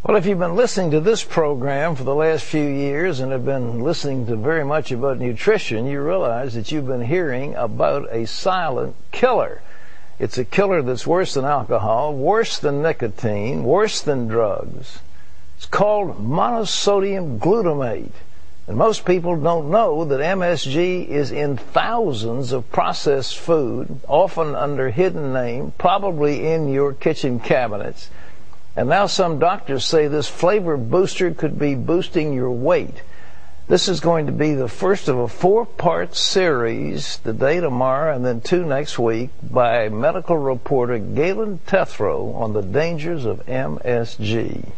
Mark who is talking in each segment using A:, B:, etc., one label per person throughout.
A: Well, if you've been listening to this program for the last few years and have been listening to very much about nutrition, you realize that you've been hearing about a silent killer. It's a killer that's worse than alcohol, worse than nicotine, worse than drugs. It's called monosodium glutamate. And most people don't know that MSG is in thousands of processed food, often under hidden name, probably in your kitchen cabinets. And now some doctors say this flavor booster could be boosting your weight. This is going to be the first of a 4-part series, today, tomorrow, and then 2 next week, by medical reporter Galen Tethrow on the dangers of MSG.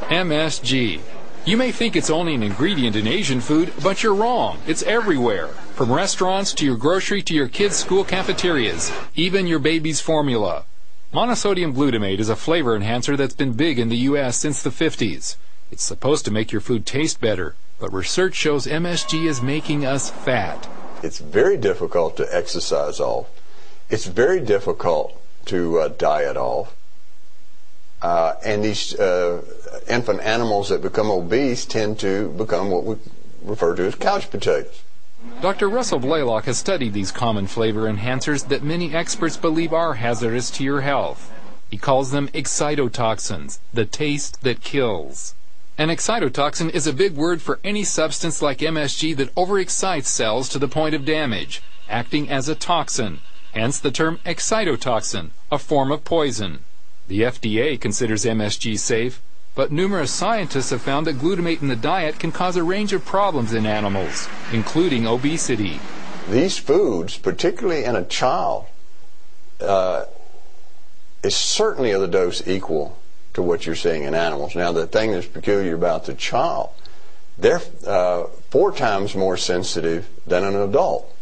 B: MSG. You may think it's only an ingredient in Asian food, but you're wrong. It's everywhere. From restaurants to your grocery to your kids' school cafeterias, even your baby's formula. Monosodium glutamate is a flavor enhancer that's been big in the U.S. since the 50s. It's supposed to make your food taste better, but research shows MSG is making us fat.
C: It's very difficult to exercise off. It's very difficult to diet off. And these infant animals that become obese tend to become what we refer to as couch potatoes.
B: Dr. Russell Blaylock has studied these common flavor enhancers that many experts believe are hazardous to your health. He calls them excitotoxins, the taste that kills. An excitotoxin is a big word for any substance like MSG that overexcites cells to the point of damage, acting as a toxin, hence the term excitotoxin, a form of poison. The FDA considers MSG safe, but numerous scientists have found that glutamate in the diet can cause a range of problems in animals, including obesity.
C: These foods, particularly in a child, is certainly of the dose equal to what you're seeing in animals. Now, the thing that's peculiar about the child, they're 4 times more sensitive than an adult.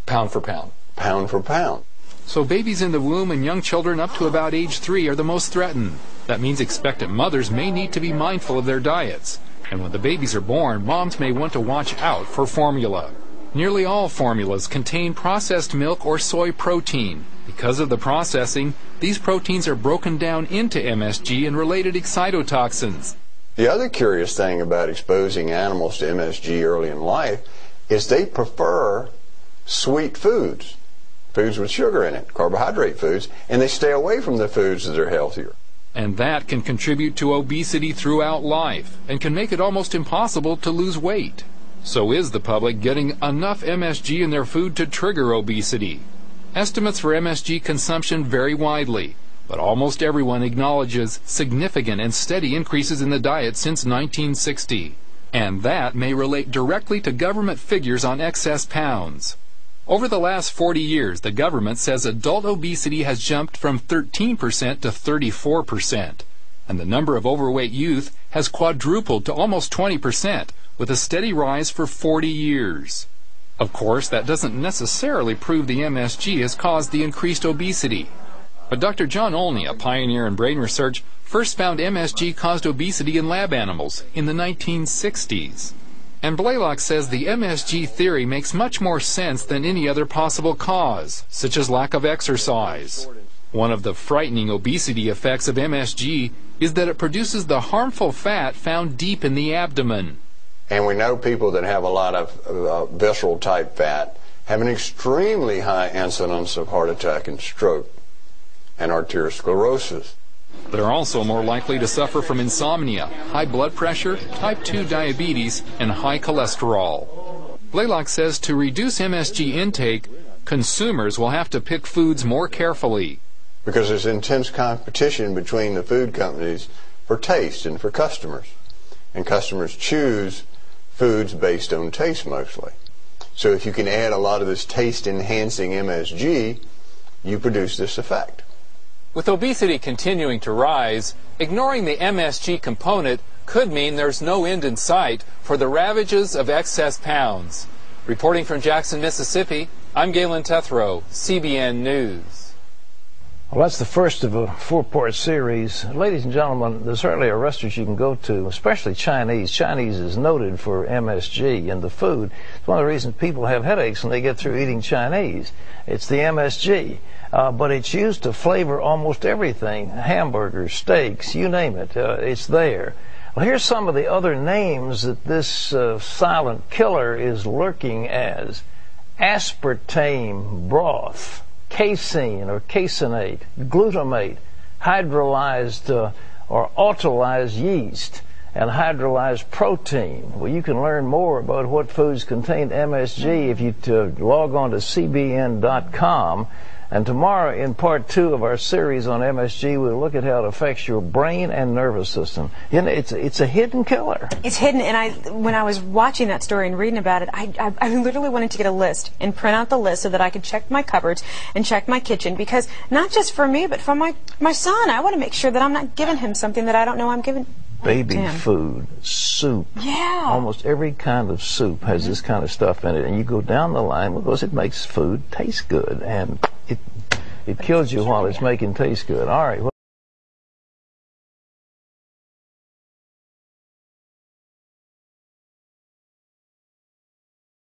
B: Pound for pound.
C: Pound for pound.
B: So babies in the womb and young children up to about age 3 are the most threatened. That means expectant mothers may need to be mindful of their diets. And when the babies are born, moms may want to watch out for formula. Nearly all formulas contain processed milk or soy protein. Because of the processing, these proteins are broken down into MSG and related excitotoxins.
C: The other curious thing about exposing animals to MSG early in life is they prefer sweet foods. Foods with sugar in it, carbohydrate foods, and they stay away from the foods that are healthier.
B: And that can contribute to obesity throughout life and can make it almost impossible to lose weight. So is the public getting enough MSG in their food to trigger obesity? Estimates for MSG consumption vary widely, but almost everyone acknowledges significant and steady increases in the diet since 1960. And that may relate directly to government figures on excess pounds. Over the last 40 years, the government says adult obesity has jumped from 13% to 34%, and the number of overweight youth has quadrupled to almost 20%, with a steady rise for 40 years. Of course, that doesn't necessarily prove the MSG has caused the increased obesity. But Dr. John Olney, a pioneer in brain research, first found MSG caused obesity in lab animals in the 1960s. And Blaylock says the MSG theory makes much more sense than any other possible cause, such as lack of exercise. One of the frightening obesity effects of MSG is that it produces the harmful fat found deep in the abdomen.
C: And we know people that have a lot of visceral type fat have an extremely high incidence of heart attack and stroke and arteriosclerosis.
B: They're also more likely to suffer from insomnia, high blood pressure, type 2 diabetes, and high cholesterol. Blaylock says to reduce MSG intake, consumers will have to pick foods more carefully.
C: Because there's intense competition between the food companies for taste and for customers. And customers choose foods based on taste mostly. So if you can add a lot of this taste-enhancing MSG, you produce this effect.
D: With obesity continuing to rise, ignoring the MSG component could mean there's no end in sight for the ravages of excess pounds. Reporting from Jackson, Mississippi, I'm Galen Tethrow, CBN News.
A: Well, that's the first of a 4-part series. Ladies and gentlemen, there's hardly a restaurant you can go to, especially Chinese. Chinese is noted for MSG in the food. It's one of the reasons people have headaches when they get through eating Chinese. It's the MSG. But it's used to flavor almost everything. Hamburgers, steaks, you name it. It's there. Well, here's some of the other names that this silent killer is lurking as. Aspartame broth, casein or caseinate, glutamate, hydrolyzed or autolyzed yeast, and hydrolyzed protein. Well, you can learn more about what foods contain MSG if you log on to cbn.com. And tomorrow, in part 2 of our series on MSG, we'll look at how it affects your brain and nervous system. You know, it's a hidden killer.
E: It's hidden, and when I was watching that story and reading about it, I literally wanted to get a list and print out the list so that I could check my cupboards and check my kitchen, because not just for me, but for my son. I want to make sure that I'm not giving him something that I don't know I'm giving.
A: Baby food, soup.
E: Yeah.
A: Almost every kind of soup has this kind of stuff in it. And you go down the line because it makes food taste good. And it kills you while it's making taste good. All right.